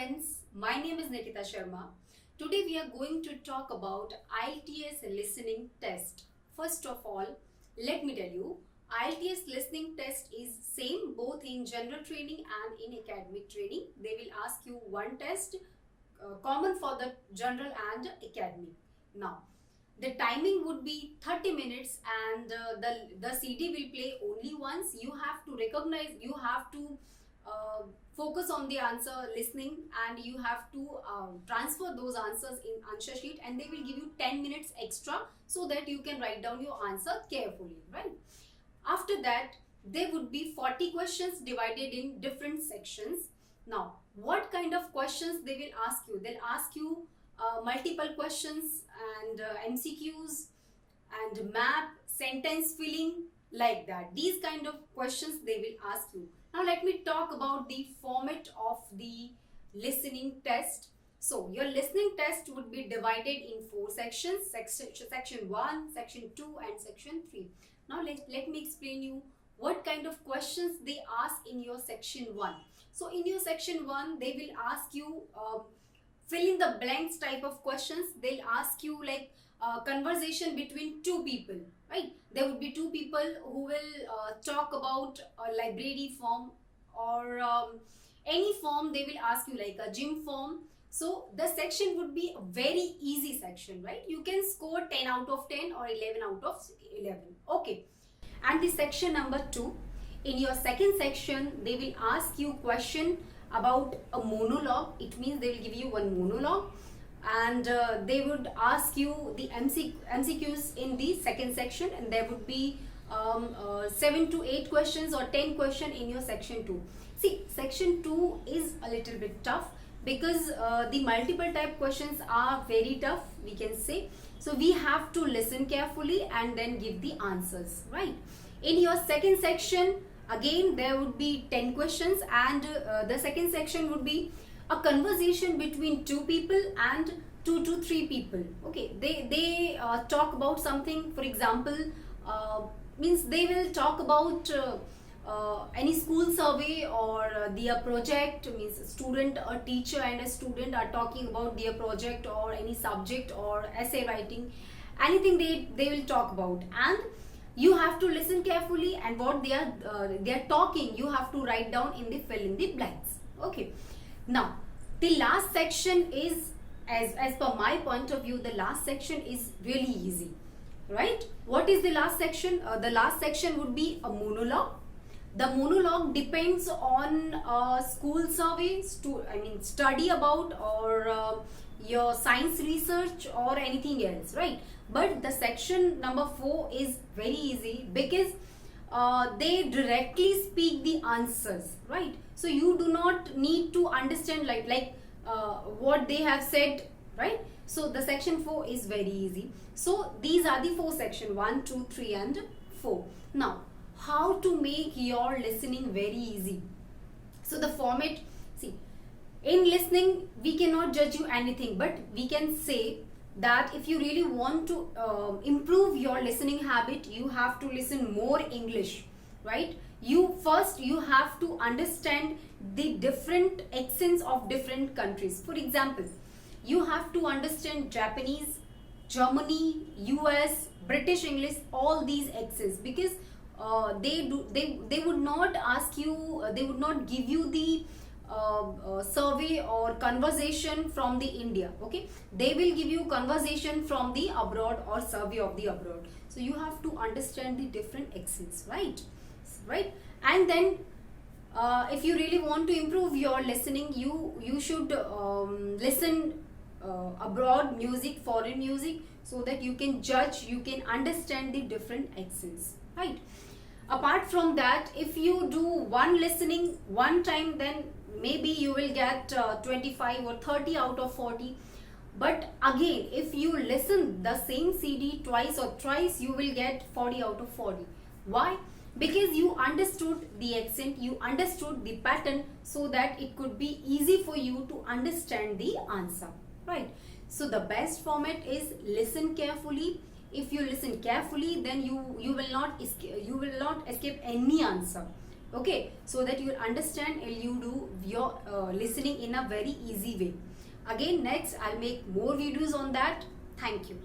friends, my name is Nikita Sharma. Today we are going to talk about IELTS listening test. First of all, let me tell you, IELTS listening test is same both in general training and in academic training. They will ask you one test, common for the general and academic. Now, the timing would be 30 minutes and the CD will play only once. You have to recognize, you have to focus on the answer listening, and you have to transfer those answers in answer sheet, and they will give you 10 minutes extra so that you can write down your answer carefully, right? After that, there would be 40 questions divided in different sections. Now, what kind of questions they will ask you? They'll ask you multiple questions and MCQs and map, sentence filling, like that. These kind of questions they will ask you. Now let me talk about the format of the listening test. So your listening test would be divided in 4 sections, section 1, section 2 and section 3. Now let me explain you what kind of questions they ask in your section 1. So in your section 1, they will ask you fill in the blanks type of questions. They'll ask you like conversation between two people, right? There would be two people who will talk about a library form or any form. They will ask you like a gym form. So the section would be a very easy section, right? You can score 10 out of 10 or 11 out of 11. Okay. And the section number 2, in your second section, they will ask you question about a monologue. It means they will give you one monologue, and they would ask you the MCQs in the second section, and there would be 7 to 8 questions or 10 questions in your section 2. See, section 2 is a little bit tough because the multiple type questions are very tough, we can say. So we have to listen carefully and then give the answers, right? In your second section, again there would be 10 questions, and the second section would be a conversation between two people and 2 to 3 people. Okay, they talk about something. For example, means they will talk about any school survey or their project. Means student or teacher and a student are talking about their project or any subject or essay writing, anything they will talk about, and you have to listen carefully, and what they are talking, you have to write down in the fill in the blanks. Okay. Now, the last section is, as per my point of view, the last section is really easy, right? What is the last section? The last section would be a monologue. The monologue depends on school survey, study about, or your science research or anything else, right? But the section number 4 is very easy because they directly speak the answers, right? So you do not need to understand like what they have said, right? So the section 4 is very easy. So these are the 4 sections, 1, 2, 3 and 4. Now, how to make your listening very easy? So the format, see, in listening we cannot judge you anything, but we can say that if you really want to improve your listening habit, you have to listen more English, right? You have to understand the different accents of different countries. For example, you have to understand Japanese, Germany, US, British English, all these accents, because they would not ask you, they would not give you the survey or conversation from the India. Okay, they will give you conversation from the abroad or survey of the abroad. So you have to understand the different accents, right? And then if you really want to improve your listening, you should listen abroad music, foreign music, so that you can judge, you can understand the different accents, right? Apart from that, if you do one listening one time, then maybe you will get 25 or 30 out of 40. But again, if you listen the same CD twice or thrice, you will get 40 out of 40. Why? Because you understood the accent, you understood the pattern, so that it could be easy for you to understand the answer, right? So the best format is listen carefully. If you listen carefully, then you will not escape any answer, Okay, so that you'll understand and you do your listening in a very easy way. Again, next I'll make more videos on that. Thank you.